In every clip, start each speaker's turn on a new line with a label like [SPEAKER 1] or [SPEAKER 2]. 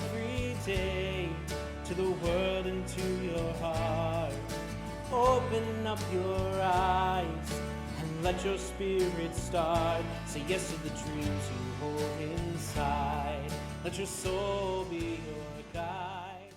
[SPEAKER 1] every day to the world and to your heart. Open up your eyes and let your spirit start. Say yes to the dreams you hold inside. Let your soul be your guide.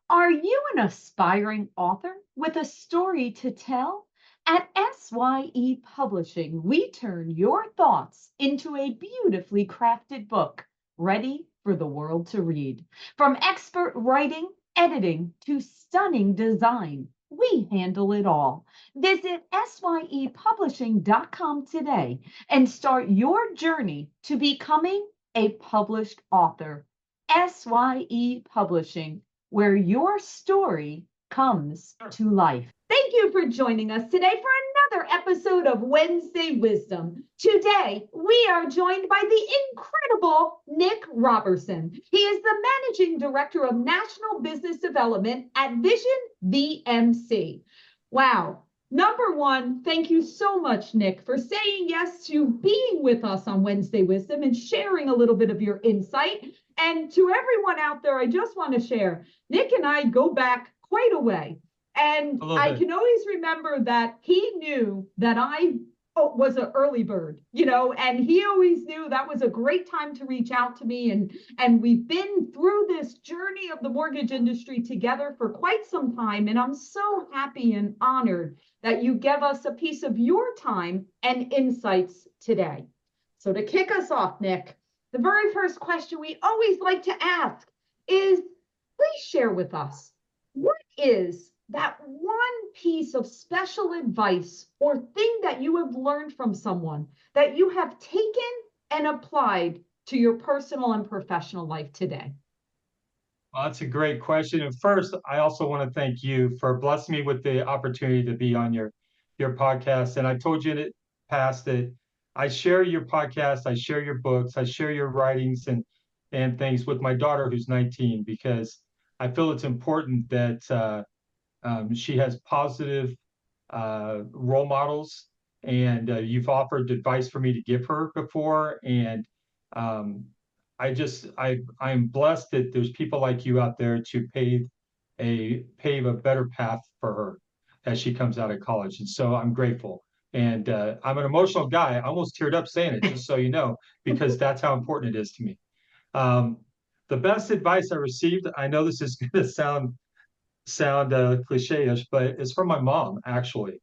[SPEAKER 2] Are you an aspiring author with a story to tell? At SYE Publishing, we turn your thoughts into a beautifully crafted book ready for the world to read. From expert writing, editing, to stunning design, we handle it all. Visit SYEpublishing.com today and start your journey to becoming a published author. SYE Publishing, where your story comes to life. Thank you for joining us today for another episode of Wednesday Wisdom. Today, we are joined by the incredible Nick Roberson. He is the Managing Director of National Business Development at Vision VMC. Wow. Number one, thank you so much, Nick, for saying yes to being with us on Wednesday Wisdom and sharing a little bit of your insight. And to everyone out there, I just want to share, Nick and I go back quite a way. And I can always remember that he knew that I was an early bird, and he always knew that was a great time to reach out to me. And we've been through this journey of the mortgage industry together for quite some time. And I'm so happy and honored that you gave us a piece of your time and insights today. So to kick us off, Nick, the very first question we always like to ask is, please share with us, what is that one piece of special advice or thing that you have learned from someone that you have taken and applied to your personal and professional life today?
[SPEAKER 3] Well, that's a great question. And first, I also want to thank you for blessing me with the opportunity to be on your podcast. And I told you in the past that I share your podcast, I share your books, I share your writings and things with my daughter who's 19, because I feel it's important that she has positive role models, and you've offered advice for me to give her before. And I'm blessed that there's people like you out there to pave a better path for her as she comes out of college. And so I'm grateful. And I'm an emotional guy. I almost teared up saying it, just so you know, because that's how important it is to me. The best advice I received, I know this is going to sound cliche-ish, but it's from my mom, actually.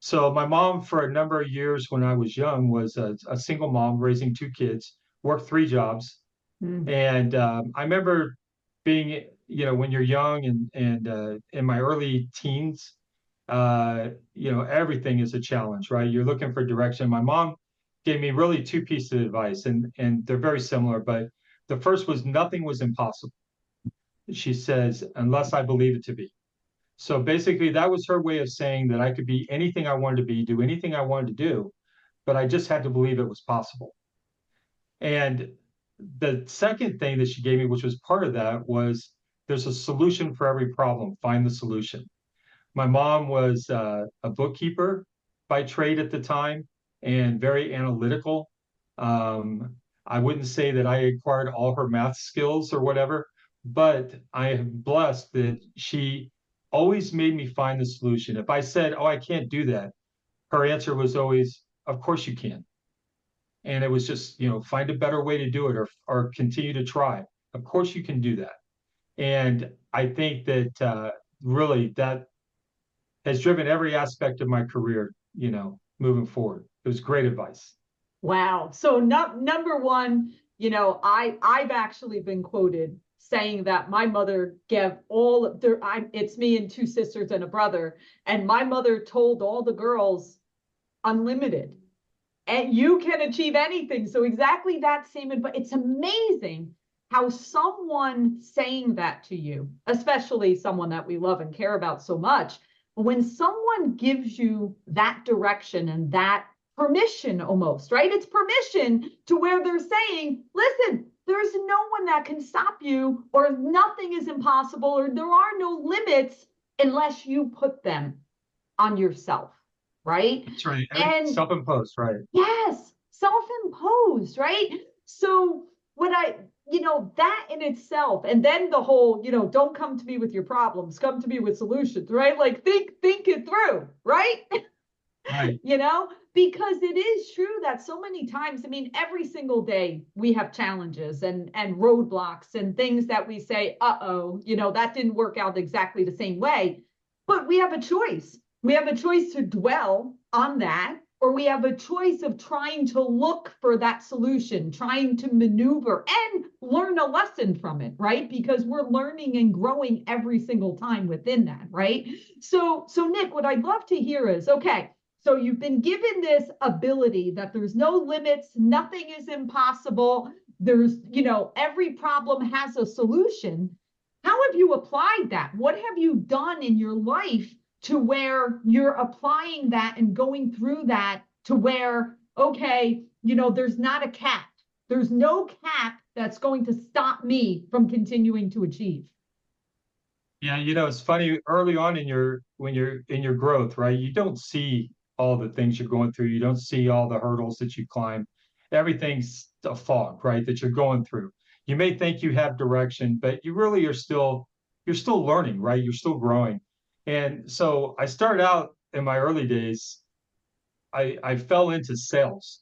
[SPEAKER 3] So my mom, for a number of years when I was young, was a single mom raising two kids, worked 3 jobs. And I remember being, when you're young and in my early teens, everything is a challenge, right? You're looking for direction. My mom gave me really 2 pieces of advice, and they're very similar, but the first was nothing was impossible. She says, unless I believe it to be. So basically, that was her way of saying that I could be anything I wanted to be, do anything I wanted to do, but I just had to believe it was possible. And the second thing that she gave me, which was part of that, was there's a solution for every problem. Find the solution. My mom was a bookkeeper by trade at the time and very analytical. I wouldn't say that I acquired all her math skills or whatever, but I am blessed that she always made me find the solution. If I said, oh, I can't do that, her answer was always, of course you can. And it was just, find a better way to do it, or continue to try. Of course you can do that. And I think that really that has driven every aspect of my career, moving forward. It was great advice.
[SPEAKER 2] Wow. So number one, I've actually been quoted saying that my mother gave it's me and 2 sisters and a brother, and my mother told all the girls unlimited, and you can achieve anything. So exactly that same advice. It's amazing how someone saying that to you, especially someone that we love and care about so much, when someone gives you that direction and that permission almost, right? It's permission to where they're saying, listen, there's no one that can stop you, or nothing is impossible, or there are no limits unless you put them on yourself, right?
[SPEAKER 3] That's right.
[SPEAKER 2] And
[SPEAKER 3] self-imposed, right?
[SPEAKER 2] Yes, self-imposed, right? So that in itself, and then the whole, don't come to me with your problems, come to me with solutions, right? Like think it through, right?
[SPEAKER 3] Right.
[SPEAKER 2] Because it is true that so many times, I mean, every single day we have challenges and roadblocks and things that we say, that didn't work out exactly the same way. But we have a choice. We have a choice to dwell on that, or we have a choice of trying to look for that solution, trying to maneuver and learn a lesson from it, right? Because we're learning and growing every single time within that, right? So Nick, what I'd love to hear is, okay, so you've been given this ability that there's no limits, nothing is impossible. There's, every problem has a solution. How have you applied that? What have you done in your life to where you're applying that and going through that to where, okay, there's not a cap. There's no cap that's going to stop me from continuing to achieve.
[SPEAKER 3] Yeah, it's funny early on when you're in your growth, right? You don't see all the things you're going through. You don't see all the hurdles that you climb. Everything's a fog, right? That you're going through. You may think you have direction, but you really you're still learning, right? You're still growing. And so I started out in my early days, I fell into sales.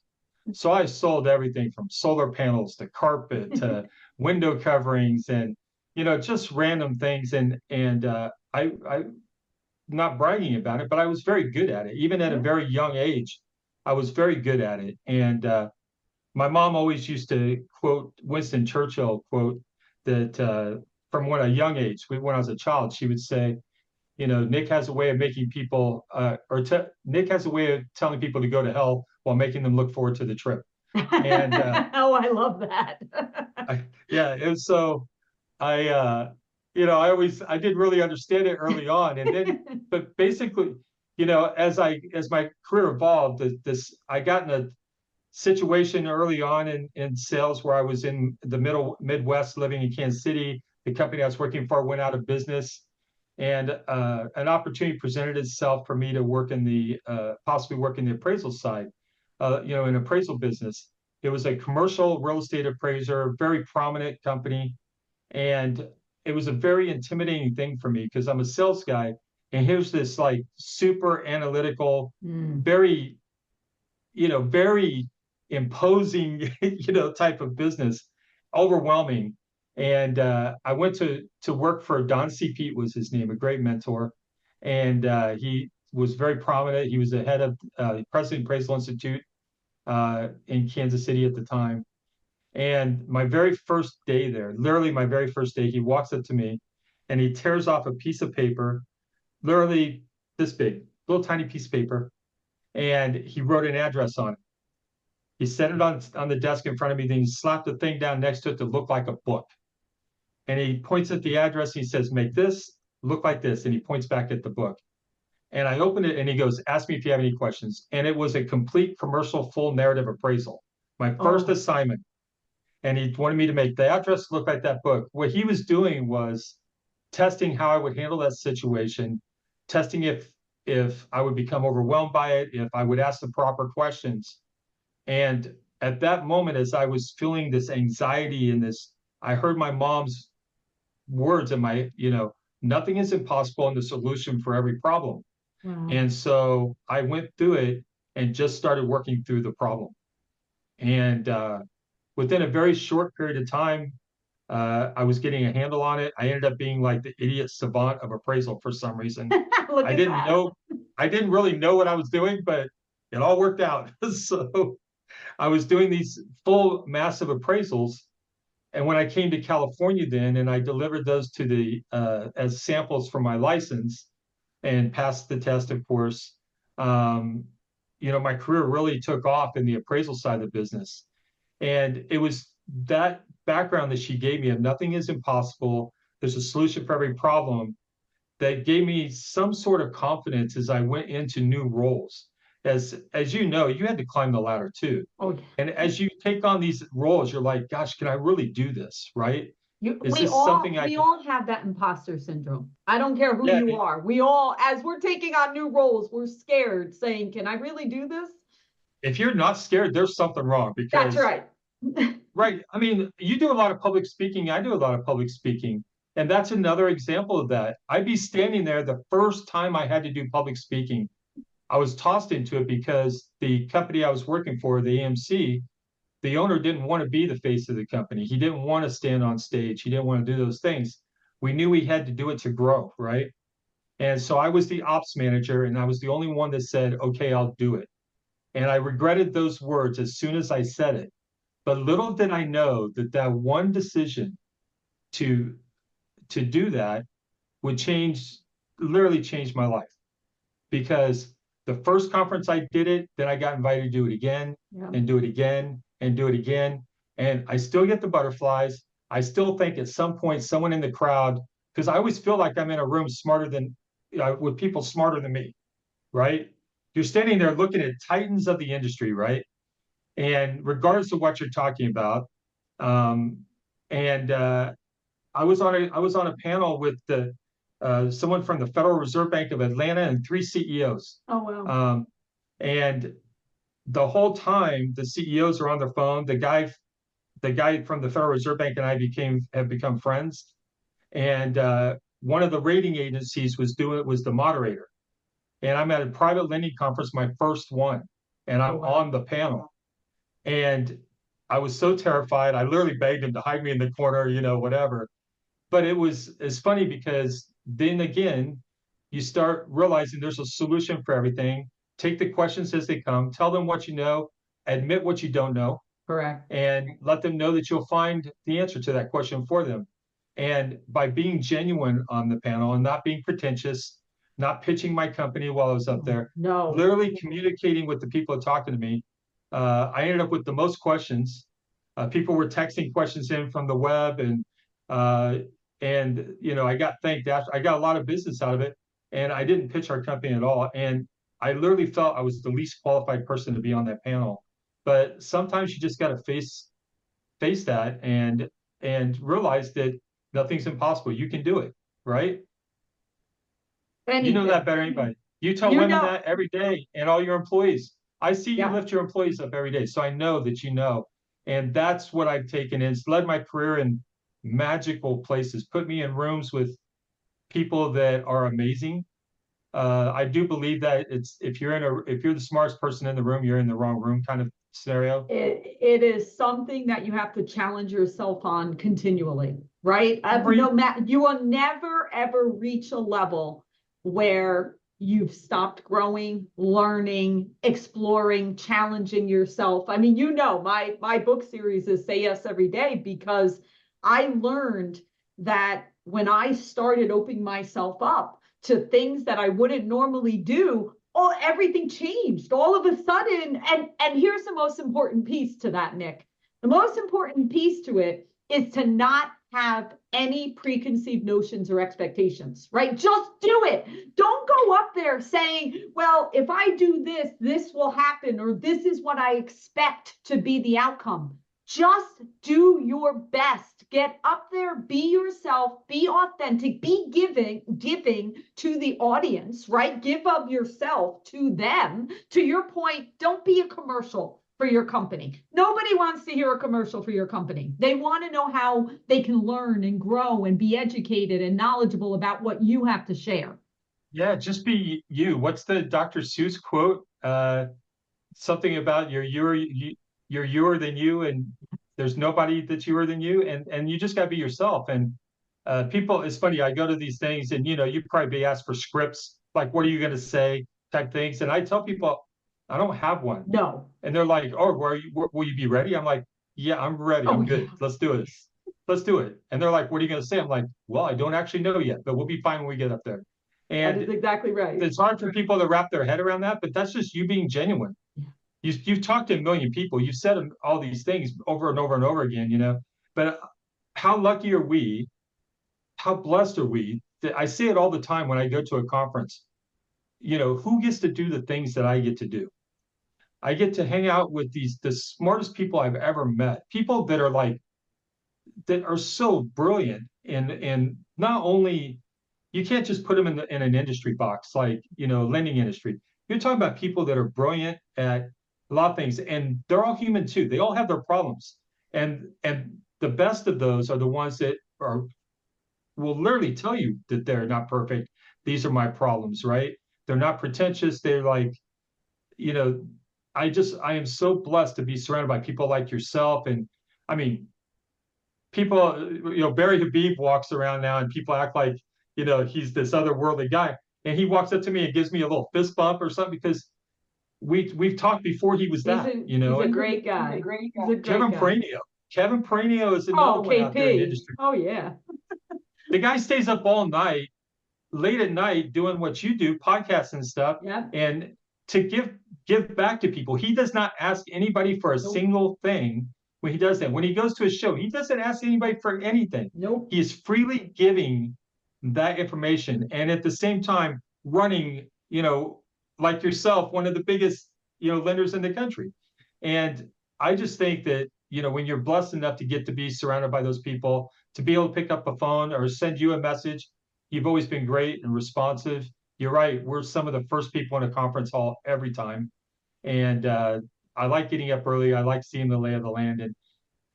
[SPEAKER 3] So I sold everything from solar panels to carpet to window coverings and just random things. And I not bragging about it, but I was very good at it. Even at a very young age, I was very good at it. And my mom always used to quote Winston Churchill quote that from when a young age, when I was a child, she would say, Nick has a way of making people, Nick has a way of telling people to go to hell while making them look forward to the trip. And
[SPEAKER 2] oh, I love that.
[SPEAKER 3] It was so I didn't really understand it early on, and then, but basically, as my career evolved, I got in a situation early on in sales where I was in the Midwest, living in Kansas City. The company I was working for went out of business, and an opportunity presented itself for me to possibly work in the appraisal side, in appraisal business. It was a commercial real estate appraiser, very prominent company. And it was a very intimidating thing for me because I'm a sales guy. And here's this like super analytical, very, very imposing, type of business, overwhelming. And I went to work for Don C. Pete was his name, a great mentor. And he was very prominent. He was the head of the President Appraisal Institute in Kansas City at the time. And my very first day there, literally my very first day, he walks up to me and he tears off a piece of paper, literally this big, little tiny piece of paper, and he wrote an address on it. He set it on the desk in front of me, then he slapped the thing down next to it to look like a book. And he points at the address and he says, make this look like this. And he points back at the book. And I opened it and he goes, ask me if you have any questions. And it was a complete commercial full narrative appraisal. My first assignment. And he wanted me to make the address look like that book. What he was doing was testing how I would handle that situation, testing if I would become overwhelmed by it, if I would ask the proper questions. And at that moment, as I was feeling this anxiety and this, I heard my mom's words in my, nothing is impossible and the solution for every problem.
[SPEAKER 2] Wow.
[SPEAKER 3] And so I went through it and just started working through the problem. And within a very short period of time, I was getting a handle on it. I ended up being like the idiot savant of appraisal for some reason. I didn't really know what I was doing, but it all worked out. So I was doing these full massive appraisals. And when I came to California then, and I delivered those to as samples for my license and passed the test, of course, my career really took off in the appraisal side of the business. And it was that background that she gave me of nothing is impossible, there's a solution for every problem, that gave me some sort of confidence as I went into new roles. As you had to climb the ladder too.
[SPEAKER 2] Oh,
[SPEAKER 3] and as you take on these roles, you're like, gosh, can I really do this? Right?
[SPEAKER 2] We all have that imposter syndrome. I don't care who you are. We all, as we're taking on new roles, we're scared saying, can I really do this?
[SPEAKER 3] If you're not scared, there's something wrong. Because
[SPEAKER 2] that's right.
[SPEAKER 3] Right. I mean, you do a lot of public speaking. I do a lot of public speaking. And that's another example of that. I'd be standing there the first time I had to do public speaking. I was tossed into it because the company I was working for, the AMC, the owner didn't want to be the face of the company. He didn't want to stand on stage. He didn't want to do those things. We knew he had to do it to grow, right? And so I was the ops manager, and I was the only one that said, okay, I'll do it. And I regretted those words as soon as I said it. But little did I know that that one decision to do that would literally change my life. Because the first conference I did it, then I got invited to do it again, and do it again, and do it again. And I still get the butterflies. I still think at some point someone in the crowd, because I always feel like I'm in a room with people smarter than me, right? You're standing there looking at titans of the industry, right? And regardless of what you're talking about, um, and I was on a panel with someone from the Federal Reserve Bank of Atlanta and 3 CEOs.
[SPEAKER 2] Oh, wow.
[SPEAKER 3] And the whole time the CEOs are on their phone. The guy from the Federal Reserve Bank and I have become friends. And one of the rating agencies was the moderator. And I'm at a private lending conference, my first one, and I'm on the panel. And I was so terrified. I literally begged him to hide me in the corner, whatever. But it's funny because then again, you start realizing there's a solution for everything. Take the questions as they come, tell them what you know, admit what you don't know.
[SPEAKER 2] Correct.
[SPEAKER 3] And let them know that you'll find the answer to that question for them. And by being genuine on the panel and not being pretentious, not pitching my company while I was up there, literally communicating with the people talking to me, I ended up with the most questions. People were texting questions in from the web, and I got thanked after. I got a lot of business out of it, and I didn't pitch our company at all. And I literally felt I was the least qualified person to be on that panel. But sometimes you just got to face that and realize that nothing's impossible. You can do it, right? You know that better than anybody. You tell women that every day, and all your employees. I see you lift your employees up every day, so I know that you know. And that's what I've taken. It's led my career in magical places, put me in rooms with people that are amazing. I do believe that if you're the smartest person in the room, you're in the wrong room kind of scenario.
[SPEAKER 2] It is something that you have to challenge yourself on continually, right? You will never ever reach a level where you've stopped growing, learning, exploring, challenging yourself. I mean, my book series is Say Yes Every Day, because I learned that when I started opening myself up to things that I wouldn't normally do, everything changed all of a sudden. And here's the most important piece to that, Nick. The most important piece to it is to not have any preconceived notions or expectations, right? Just do it. Don't go up there saying, well, if I do this, this will happen, or this is what I expect to be the outcome. Just do your best. Get up there, be yourself, be authentic, be giving to the audience, right? Give of yourself to them. To your point, don't be a commercial for your company. Nobody wants to hear a commercial for your company. They want to know how they can learn and grow and be educated and knowledgeable about what you have to share.
[SPEAKER 3] Yeah, just be you. What's the Dr. Seuss quote? Something about you're you're than you, and there's nobody that's youer than you, and you just got to be yourself. And people, it's funny, I go to these things, and you probably be asked for scripts, like what are you going to say type things, and I tell people I don't have one.
[SPEAKER 2] No.
[SPEAKER 3] And they're like, oh, will you be ready? I'm like, yeah, I'm ready. I'm good. Let's do it. Let's do it. And they're like, what are you going to say? I'm like, well, I don't actually know yet, but we'll be fine when we get up there. And
[SPEAKER 2] that is exactly right.
[SPEAKER 3] It's hard for people to wrap their head around that, but that's just you being genuine. You've talked to a million people. You've said all these things over and over and over again, But how lucky are we? How blessed are we? I say it all the time when I go to a conference. Who gets to do the things that I get to do? I get to hang out with the smartest people I've ever met. People that are so brilliant, and not only you can't just put them in an industry box like lending industry. You're talking about people that are brilliant at a lot of things, and they're all human too. They all have their problems. And the best of those are the ones that will literally tell you that they're not perfect. These are my problems, right? They're not pretentious. They're like, you know, I am so blessed to be surrounded by people like yourself. And I mean, people, Barry Habib walks around now and people act like, he's this otherworldly guy. And he walks up to me and gives me a little fist bump or something because we've talked before he was that,
[SPEAKER 2] He's a great guy. He's a great
[SPEAKER 3] Kevin
[SPEAKER 2] guy.
[SPEAKER 3] Pranio. Kevin Pranio is another one out there in the industry.
[SPEAKER 2] Oh, yeah.
[SPEAKER 3] The guy stays up all night, late at night, doing what you do, podcasts and stuff,
[SPEAKER 2] Yeah.
[SPEAKER 3] and to give back to people. He does not ask anybody for a single thing when he does that. When he goes to a show, he doesn't ask anybody for anything.
[SPEAKER 2] Nope.
[SPEAKER 3] He is freely giving that information, and at the same time running, like yourself, one of the biggest, lenders in the country. And I just think that, when you're blessed enough to get to be surrounded by those people, to be able to pick up a phone or send you a message, you've always been great and responsive. You're right. We're some of the first people in a conference hall every time. And I like getting up early. I like seeing the lay of the land.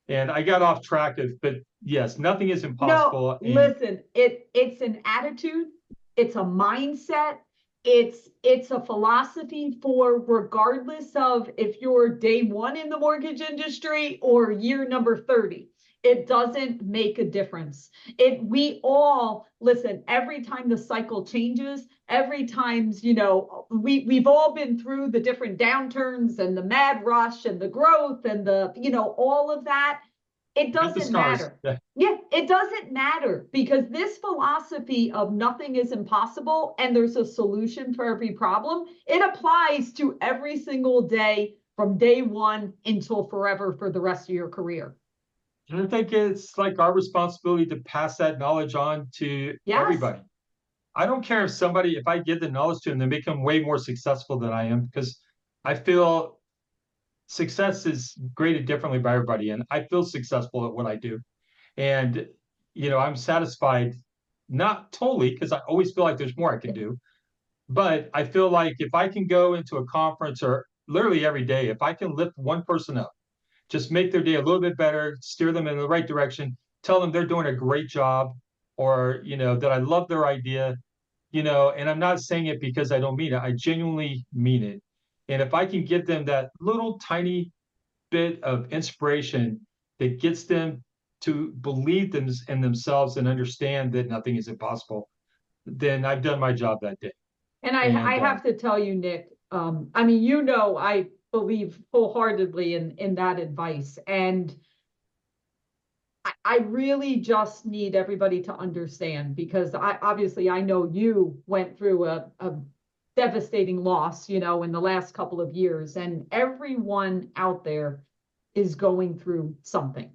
[SPEAKER 3] And I got off track but yes, nothing is impossible.
[SPEAKER 2] No, listen, it's an attitude. It's a mindset. It's a philosophy for regardless of if you're day one in the mortgage industry or year number 30. It doesn't make a difference. We all listen, every time the cycle changes, every time, we've all been through the different downturns and the mad rush and the growth and the, all of that. It doesn't matter. Yeah, it doesn't matter because this philosophy of nothing is impossible and there's a solution for every problem, it applies to every single day from day one until forever for the rest of your career.
[SPEAKER 3] And I think it's like our responsibility to pass that knowledge on to everybody. I don't care if I give the knowledge to them, they become way more successful than I am, because I feel success is graded differently by everybody. And I feel successful at what I do. And, I'm satisfied, not totally, because I always feel like there's more I can do. But I feel like if I can go into a conference or literally every day, if I can lift one person up, just make their day a little bit better, steer them in the right direction, tell them they're doing a great job, or, that I love their idea, and I'm not saying it because I don't mean it. I genuinely mean it. And if I can give them that little tiny bit of inspiration that gets them to believe in themselves and understand that nothing is impossible, then I've done my job that day.
[SPEAKER 2] And I have to tell you, Nick, I believe wholeheartedly in that advice. And I really just need everybody to understand, because I know you went through a devastating loss, in the last couple of years, and everyone out there is going through something,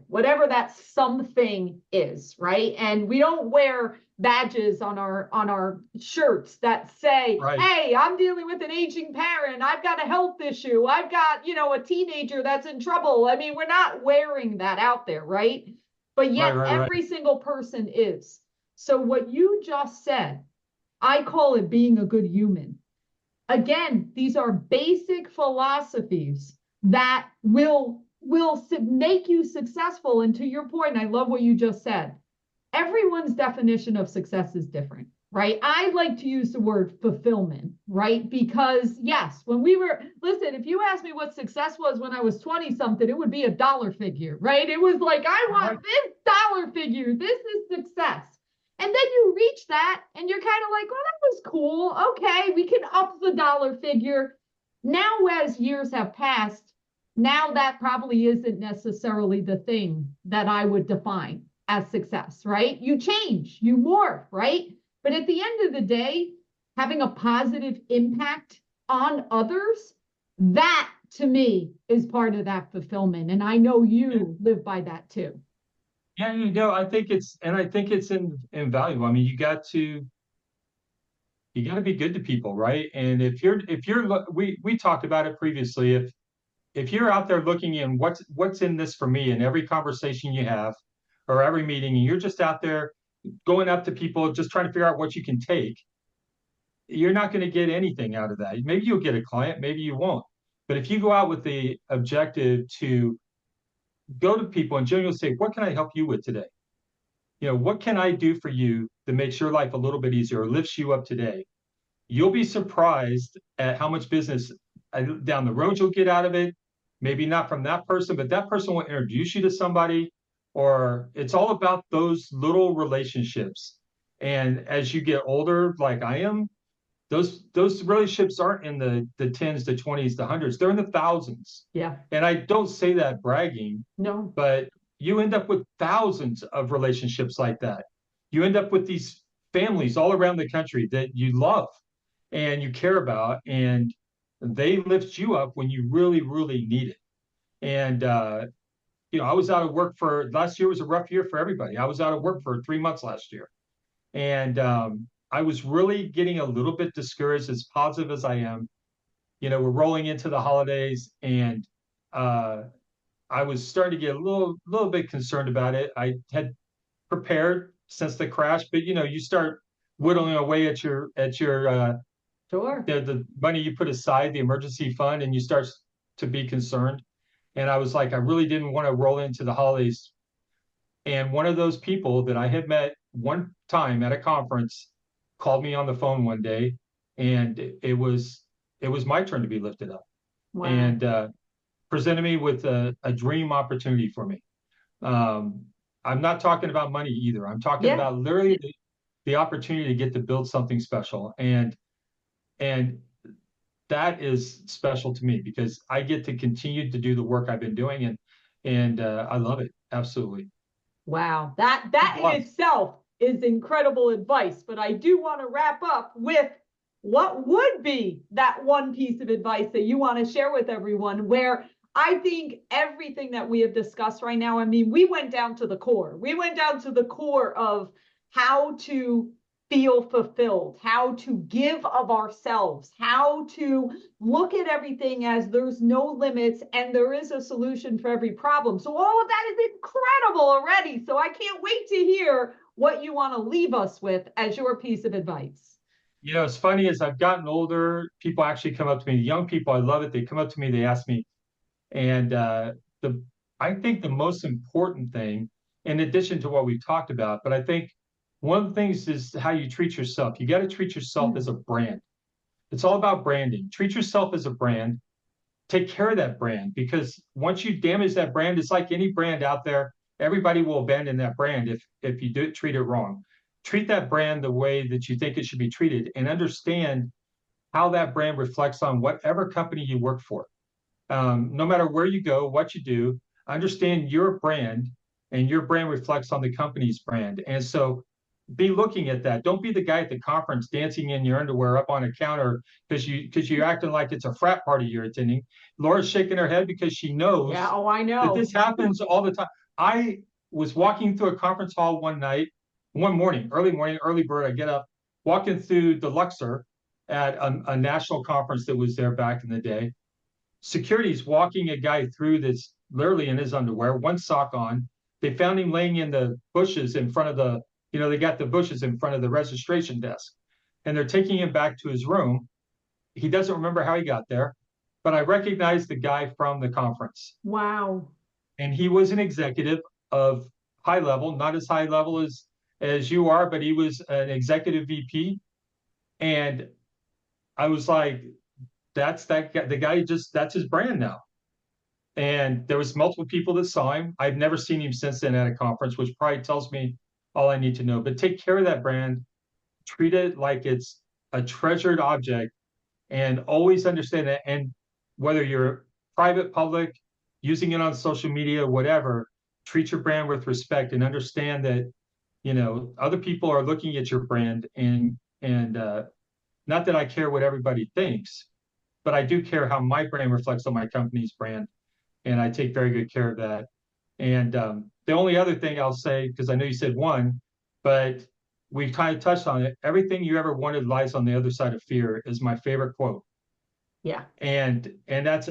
[SPEAKER 2] whatever that something is, right? And we don't wear badges on our shirts that say, right, hey, I'm dealing with an aging parent, I've got a health issue, I've got, a teenager that's in trouble. I mean, we're not wearing that out there, right? But yet every single person is. So what you just said, I call it being a good human. Again, these are basic philosophies that will make you successful. And to your point, and I love what you just said, everyone's definition of success is different, right? I like to use the word fulfillment, right? Because yes, if you asked me what success was when I was 20 something, it would be a dollar figure, right? It was like, I want this dollar figure. This is success. And then you reach that and you're kind of like, well, that was cool. Okay, we can up the dollar figure. Now, as years have passed, now that probably isn't necessarily the thing that I would define as success, right? You change, you morph, right? But at the end of the day, having a positive impact on others, that to me is part of that fulfillment. And I know you live by that too.
[SPEAKER 3] Yeah, I think it's invaluable. I mean, you got to be good to people, right? And we talked about it previously. If you're out there looking in what's in this for me in every conversation you have or every meeting, and you're just out there going up to people, just trying to figure out what you can take, you're not going to get anything out of that. Maybe you'll get a client, maybe you won't. But if you go out with the objective to go to people and genuinely say, what can I help you with today? What can I do for you that makes your life a little bit easier or lifts you up today? You'll be surprised at how much business down the road you'll get out of it. Maybe not from that person, but that person will introduce you to somebody, or it's all about those little relationships. And as you get older, like I am, those relationships aren't in the tens, the 20s, the hundreds. They're in the thousands.
[SPEAKER 2] Yeah.
[SPEAKER 3] And I don't say that bragging,
[SPEAKER 2] No.
[SPEAKER 3] but you end up with thousands of relationships like that. You end up with these families all around the country that you love and you care about, and they lift you up when you really, really need it. And I was out of work for last year was a rough year for everybody. I was out of work for 3 months last year, and I was really getting a little bit discouraged. As positive as I am, we're rolling into the holidays, and I was starting to get a little bit concerned about it. I had prepared since the crash, but you start whittling away at your
[SPEAKER 2] Sure.
[SPEAKER 3] the money you put aside, the emergency fund, and you start to be concerned. And I was like, I really didn't want to roll into the holidays. And one of those people that I had met one time at a conference called me on the phone one day, and it was my turn to be lifted up.
[SPEAKER 2] Wow.
[SPEAKER 3] And presented me with a dream opportunity for me. I'm not talking about money either. I'm talking about literally the opportunity to get to build something special. And that is special to me because I get to continue to do the work I've been doing, and I love it. Absolutely.
[SPEAKER 2] Wow. That in itself is incredible advice, but I do want to wrap up with what would be that one piece of advice that you want to share with everyone, where I think everything that we have discussed right now, I mean, we went down to the core. We went down to the core of how to feel fulfilled, how to give of ourselves, how to look at everything as there's no limits and there is a solution for every problem. So all of that is incredible already. So I can't wait to hear what you want to leave us with as your piece of advice.
[SPEAKER 3] It's funny, as I've gotten older, people actually come up to me, young people, I love it. They come up to me, they ask me, and I think the most important thing, in addition to what we've talked about, but I think one of the things is how you treat yourself. You got to treat yourself as a brand. It's all about branding. Treat yourself as a brand. Take care of that brand, because once you damage that brand, it's like any brand out there, everybody will abandon that brand if you treat it wrong. Treat that brand the way that you think it should be treated, and understand how that brand reflects on whatever company you work for. No matter where you go, what you do, understand your brand, and your brand reflects on the company's brand. And so be looking at that. Don't be the guy at the conference dancing in your underwear up on a counter because you're acting like it's a frat party you're attending. Laura's shaking her head because she knows
[SPEAKER 2] I know
[SPEAKER 3] that this happens all the time. I was walking through a conference hall one morning, early bird. I get up, walking through the Luxor at a national conference that was there back in the day. Security's walking a guy through this literally in his underwear, one sock on. They found him laying in the bushes in front of they got the bushes in front of the registration desk, and they're taking him back to his room. He doesn't remember how he got there, but I recognized the guy from the conference.
[SPEAKER 2] Wow.
[SPEAKER 3] And he was an executive of high level, not as high level as you are, but he was an executive VP. And I was like, that's that guy, the guy that's his brand now. And there was multiple people that saw him. I've never seen him since then at a conference, which probably tells me all I need to know. But take care of that brand, treat it like it's a treasured object, and always understand that. And whether you're private, public, using it on social media, whatever, treat your brand with respect, and understand that other people are looking at your brand. And not that I care what everybody thinks, but I do care how my brand reflects on my company's brand, and I take very good care of that. And the only other thing I'll say, because I know you said one, but we kind of touched on it. Everything you ever wanted lies on the other side of fear is my favorite quote.
[SPEAKER 2] Yeah.
[SPEAKER 3] And that's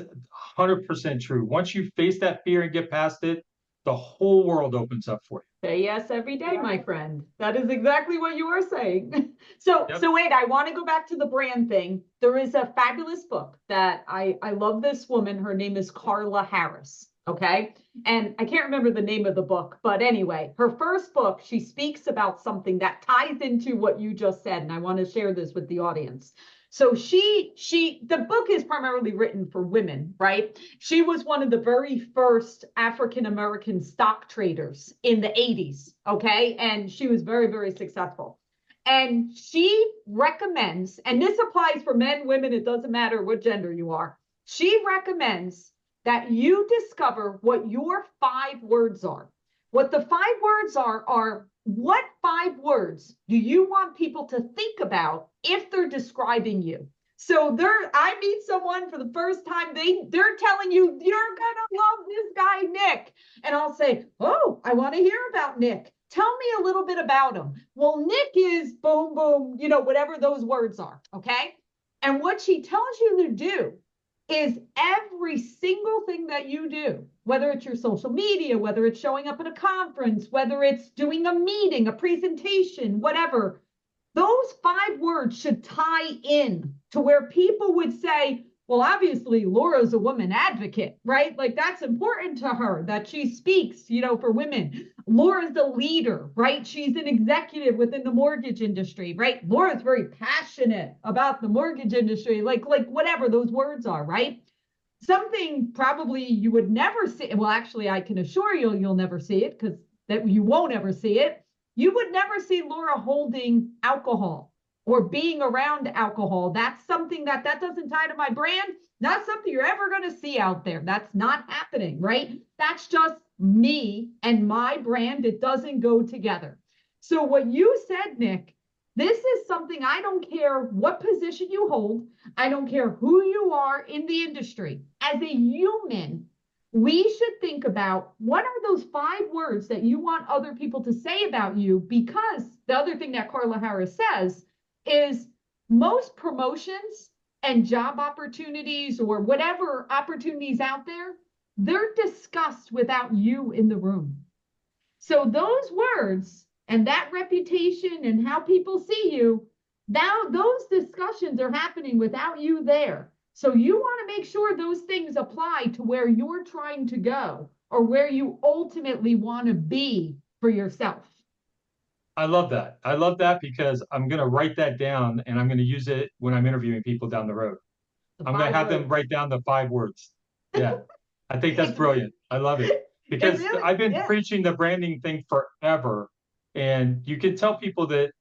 [SPEAKER 3] 100% true. Once you face that fear and get past it, the whole world opens up for you.
[SPEAKER 2] Say yes every day, my friend. That is exactly what you are saying. So wait, I want to go back to the brand thing. There is a fabulous book that I love this woman. Her name is Carla Harris. Okay. And I can't remember the name of the book, but anyway, her first book, she speaks about something that ties into what you just said. And I want to share this with the audience. So the book is primarily written for women, right? She was one of the very first African-American stock traders in the 80s. Okay. And she was very, very successful. And she recommends, and this applies for men, women, it doesn't matter what gender you are. She recommends that you discover what your 5 words are. What the 5 words are what 5 words do you want people to think about if they're describing you? So I meet someone for the first time, they're telling you, you're gonna love this guy, Nick. And I'll say, oh, I want to hear about Nick. Tell me a little bit about him. Well, Nick is boom, boom, whatever those words are, okay? And what she tells you to do is every single thing that you do, whether it's your social media, whether it's showing up at a conference, whether it's doing a meeting, a presentation, whatever, those 5 words should tie in to where people would say, well, obviously Laura's a woman advocate, right? Like that's important to her that she speaks, for women. Laura's the leader, right? She's an executive within the mortgage industry, right? Laura's very passionate about the mortgage industry, like whatever those words are, right? Something probably you would never see. Well, actually, I can assure you, you'll never see it because that you won't ever see it. You would never see Laura holding alcohol or being around alcohol. That's something that doesn't tie to my brand. Not something you're ever going to see out there. That's not happening, right? That's just me and my brand. It doesn't go together. So what you said, Nick, this is something, I don't care what position you hold. I don't care who you are in the industry. As a human, we should think about what are those 5 words that you want other people to say about you, because the other thing that Carla Harris says is most promotions and job opportunities or whatever opportunities out there, they're discussed without you in the room. So those words and that reputation and how people see you, now those discussions are happening without you there. So you want to make sure those things apply to where you're trying to go or where you ultimately want to be for yourself.
[SPEAKER 3] I love that. I love that because I'm going to write that down and I'm going to use it when I'm interviewing people down the road. I'm going to have them write down the 5 words. Yeah. I think that's brilliant. I love it because really, I've been preaching the branding thing forever. And you can tell people that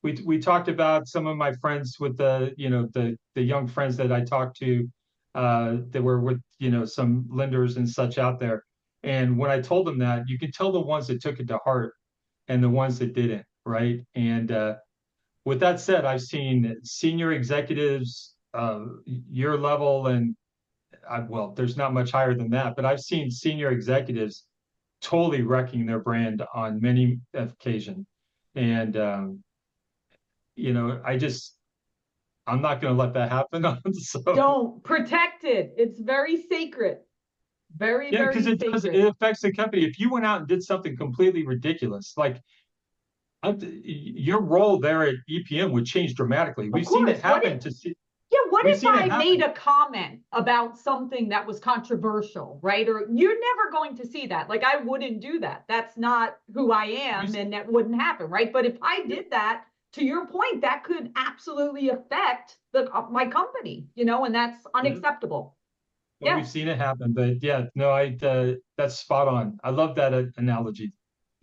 [SPEAKER 3] we talked about some of my friends with the young friends that I talked to that were with, some lenders and such out there. And when I told them that, you can tell the ones that took it to heart and the ones that didn't, right? And with that said, I've seen senior executives, your level, and well, there's not much higher than that, but I've seen senior executives totally wrecking their brand on many occasions. And, I'm not going to let that happen. So.
[SPEAKER 2] Don't protect it. It's very sacred. Very,
[SPEAKER 3] yeah, because
[SPEAKER 2] it
[SPEAKER 3] affects the company. If you went out and did something completely ridiculous, like your role there at EPM would change dramatically. We've seen it happen
[SPEAKER 2] what if I made a comment about something that was controversial, right? Or you're never going to see that. Like I wouldn't do that. That's not who I am, and that wouldn't happen, right? But if I did that, to your point, that could absolutely affect my company, and that's unacceptable.
[SPEAKER 3] Well, yeah, we've seen it happen, but yeah, no, that's spot on. I love that analogy.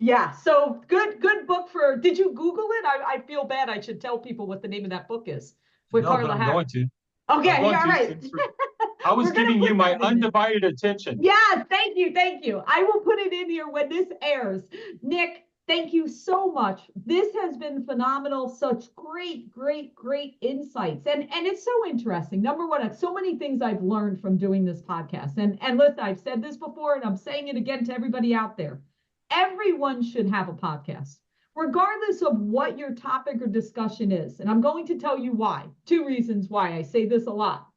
[SPEAKER 2] Yeah, so good book for. Did you Google it? I feel bad. I should tell people what the name of that book is. With Carla Harris.
[SPEAKER 3] Going to.
[SPEAKER 2] Okay, all right.
[SPEAKER 3] I was giving you my undivided attention.
[SPEAKER 2] Yeah, thank you. I will put it in here when this airs. Nick, thank you so much. This has been phenomenal. Such great insights. And it's so interesting. Number one, so many things I've learned from doing this podcast. And listen, I've said this before, and I'm saying it again to everybody out there. Everyone should have a podcast, regardless of what your topic or discussion is. And I'm going to tell you why. 2 reasons why I say this a lot.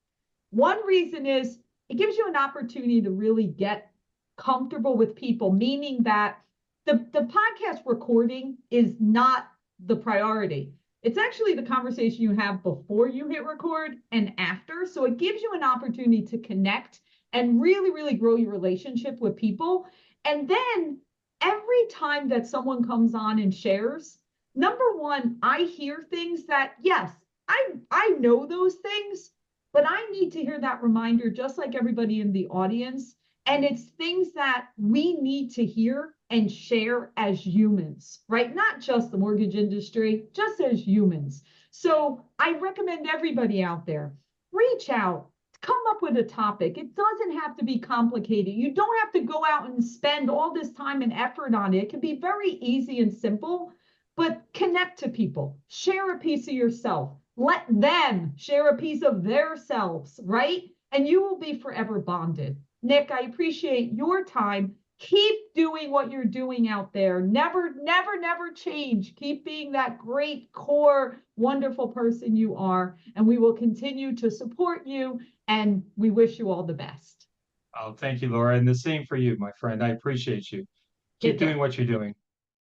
[SPEAKER 2] One reason is it gives you an opportunity to really get comfortable with people, meaning that the podcast recording is not the priority. It's actually the conversation you have before you hit record and after. So it gives you an opportunity to connect and really, really grow your relationship with people. And then every time that someone comes on and shares, number one, I hear things that, yes, I know those things, but I need to hear that reminder just like everybody in the audience. And it's things that we need to hear and share as humans, right? Not just the mortgage industry, just as humans. So I recommend everybody out there, reach out, come up with a topic. It doesn't have to be complicated. You don't have to go out and spend all this time and effort on it. It can be very easy and simple, but connect to people, share a piece of yourself, let them share a piece of their selves, right? And you will be forever bonded. Nick, I appreciate your time. Keep doing what you're doing out there. Never, never, never change. Keep being that great core, wonderful person you are. And we will continue to support you. And we wish you all the best.
[SPEAKER 3] Oh, thank you, Laura. And the same for you, my friend. I appreciate you. Keep
[SPEAKER 2] Take care.
[SPEAKER 3] doing what you're doing.